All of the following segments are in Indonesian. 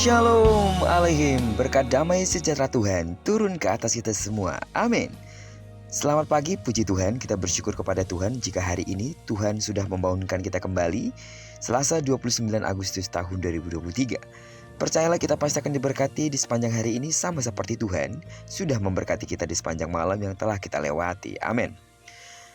Shalom Aleihim, berkat damai sejahtera Tuhan turun ke atas kita semua, amin. Selamat pagi, puji Tuhan, kita bersyukur kepada Tuhan jika hari ini Tuhan sudah membangunkan kita kembali Selasa 29 Agustus tahun 2023. Percayalah kita pasti akan diberkati di sepanjang hari ini sama seperti Tuhan sudah memberkati kita di sepanjang malam yang telah kita lewati, amin.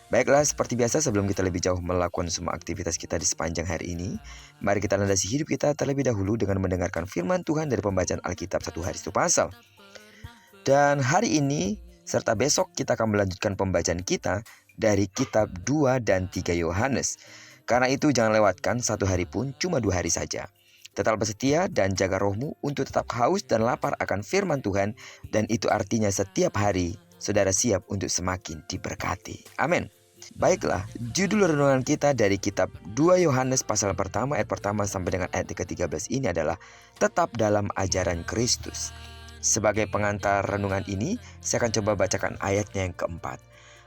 Baiklah, seperti biasa sebelum kita lebih jauh melakukan semua aktivitas kita di sepanjang hari ini, mari kita landasi hidup kita terlebih dahulu dengan mendengarkan firman Tuhan dari pembacaan Alkitab satu hari satu pasal. Dan hari ini serta besok kita akan melanjutkan pembacaan kita dari kitab 2 dan 3 Yohanes. Karena itu jangan lewatkan satu hari pun, cuma 2 hari saja. Tetap bersetia dan jaga rohmu untuk tetap haus dan lapar akan firman Tuhan, dan itu artinya setiap hari saudara siap untuk semakin diberkati. Amin. Baiklah, judul renungan kita dari kitab 2 Yohanes pasal pertama ayat pertama sampai dengan ayat ke-13 ini adalah tetap dalam ajaran Kristus. Sebagai pengantar renungan ini, saya akan coba bacakan ayatnya yang keempat.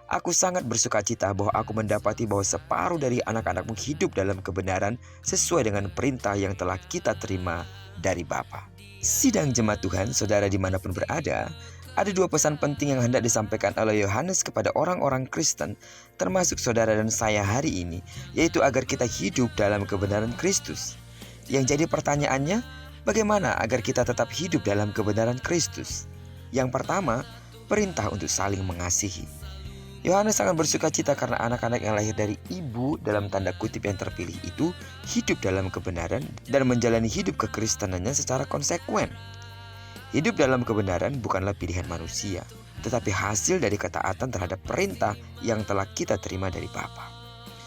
Aku sangat bersuka cita bahwa aku mendapati bahwa separuh dari anak-anakmu hidup dalam kebenaran sesuai dengan perintah yang telah kita terima dari Bapa. Sidang jemaat Tuhan, saudara dimanapun berada, ada 2 pesan penting yang hendak disampaikan oleh Yohanes kepada orang-orang Kristen, termasuk saudara dan saya hari ini, yaitu agar kita hidup dalam kebenaran Kristus. Yang jadi pertanyaannya, bagaimana agar kita tetap hidup dalam kebenaran Kristus? Yang pertama, perintah untuk saling mengasihi. Yohanes sangat bersuka cita karena anak-anak yang lahir dari ibu dalam tanda kutip yang terpilih itu hidup dalam kebenaran dan menjalani hidup kekristenannya secara konsekuen. Hidup dalam kebenaran bukanlah pilihan manusia, tetapi hasil dari ketaatan terhadap perintah yang telah kita terima dari Bapa.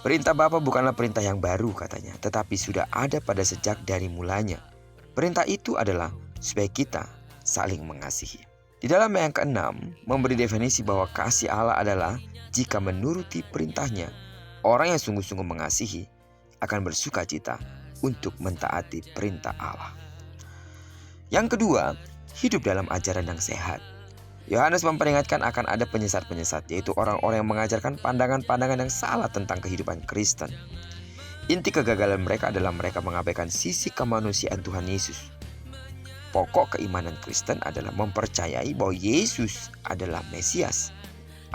Perintah Bapa bukanlah perintah yang baru katanya, tetapi sudah ada pada sejak dari mulanya. Perintah itu adalah supaya kita saling mengasihi. Di dalam yang keenam, memberi definisi bahwa kasih Allah adalah jika menuruti perintahnya, orang yang sungguh-sungguh mengasihi akan bersuka cita untuk mentaati perintah Allah. Yang kedua, hidup dalam ajaran yang sehat. Yohanes memperingatkan akan ada penyesat-penyesat, yaitu orang-orang yang mengajarkan pandangan-pandangan yang salah tentang kehidupan Kristen. Inti kegagalan mereka adalah mereka mengabaikan sisi kemanusiaan Tuhan Yesus. Pokok keimanan Kristen adalah mempercayai bahwa Yesus adalah Mesias,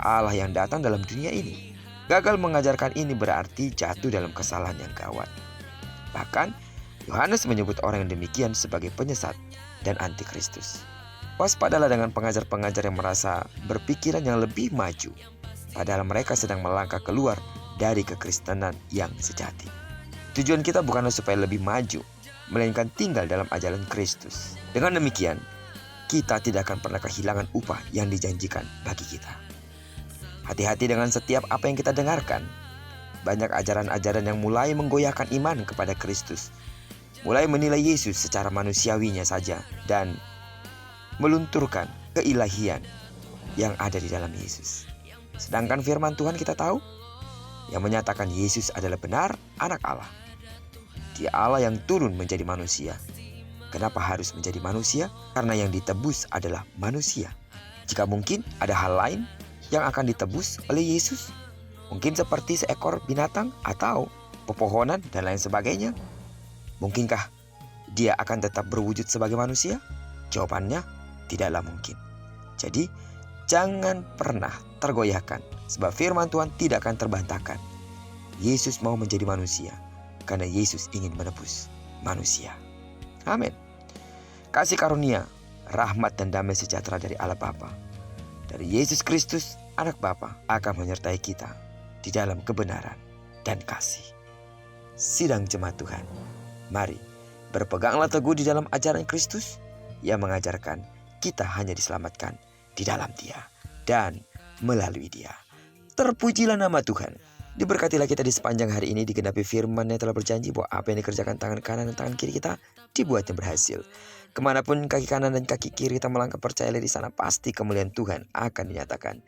Allah yang datang dalam dunia ini. Gagal mengajarkan ini berarti jatuh dalam kesalahan yang gawat. Bahkan, Yohanes menyebut orang yang demikian sebagai penyesat dan antikristus. Waspadalah dengan pengajar-pengajar yang merasa berpikiran yang lebih maju, padahal mereka sedang melangkah keluar dari kekristenan yang sejati. Tujuan kita bukanlah supaya lebih maju, melainkan tinggal dalam ajaran Kristus. Dengan demikian, kita tidak akan pernah kehilangan upah yang dijanjikan bagi kita. Hati-hati dengan setiap apa yang kita dengarkan. Banyak ajaran-ajaran yang mulai menggoyahkan iman kepada Kristus, mulai menilai Yesus secara manusiawinya saja dan melunturkan keilahian yang ada di dalam Yesus. Sedangkan firman Tuhan kita tahu yang menyatakan Yesus adalah benar anak Allah. Dia Allah yang turun menjadi manusia. Kenapa harus menjadi manusia? Karena yang ditebus adalah manusia. Jika mungkin ada hal lain yang akan ditebus oleh Yesus, mungkin seperti seekor binatang atau pepohonan dan lain sebagainya, mungkinkah dia akan tetap berwujud sebagai manusia? Jawabannya tidaklah mungkin. Jadi jangan pernah tergoyahkan, sebab firman Tuhan tidak akan terbantahkan. Yesus mau menjadi manusia karena Yesus ingin menebus manusia. Amin. Kasih karunia, rahmat dan damai sejahtera dari Allah Bapa, dari Yesus Kristus anak Bapa akan menyertai kita di dalam kebenaran dan kasih. Sidang jemaat Tuhan, mari berpeganglah teguh di dalam ajaran Kristus yang mengajarkan kita hanya diselamatkan di dalam Dia dan melalui Dia. Terpujilah nama Tuhan. Diberkatilah kita di sepanjang hari ini, digenapi firman yang telah berjanji bahwa apa yang dikerjakan tangan kanan dan tangan kiri kita dibuatnya berhasil. Kemanapun kaki kanan dan kaki kiri kita melangkah, percayalah di sana pasti kemuliaan Tuhan akan dinyatakan.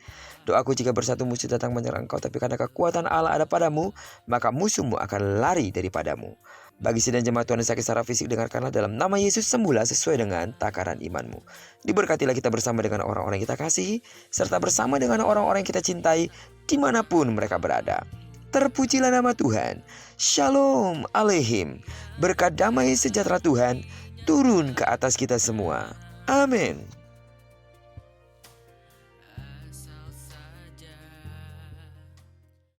Doaku jika bersatu musuh datang menyerang engkau, tapi karena kekuatan Allah ada padamu, maka musuhmu akan lari daripadamu. Bagi sidang jemaat Tuhan yang sakit secara fisik, dengarkanlah dalam nama Yesus, sembuhlah sesuai dengan takaran imanmu. Diberkatilah kita bersama dengan orang-orang yang kita kasihi, serta bersama dengan orang-orang yang kita cintai, dimanapun mereka berada. Terpujilah nama Tuhan. Shalom Aleihim. Berkat damai sejahtera Tuhan turun ke atas kita semua. Amin.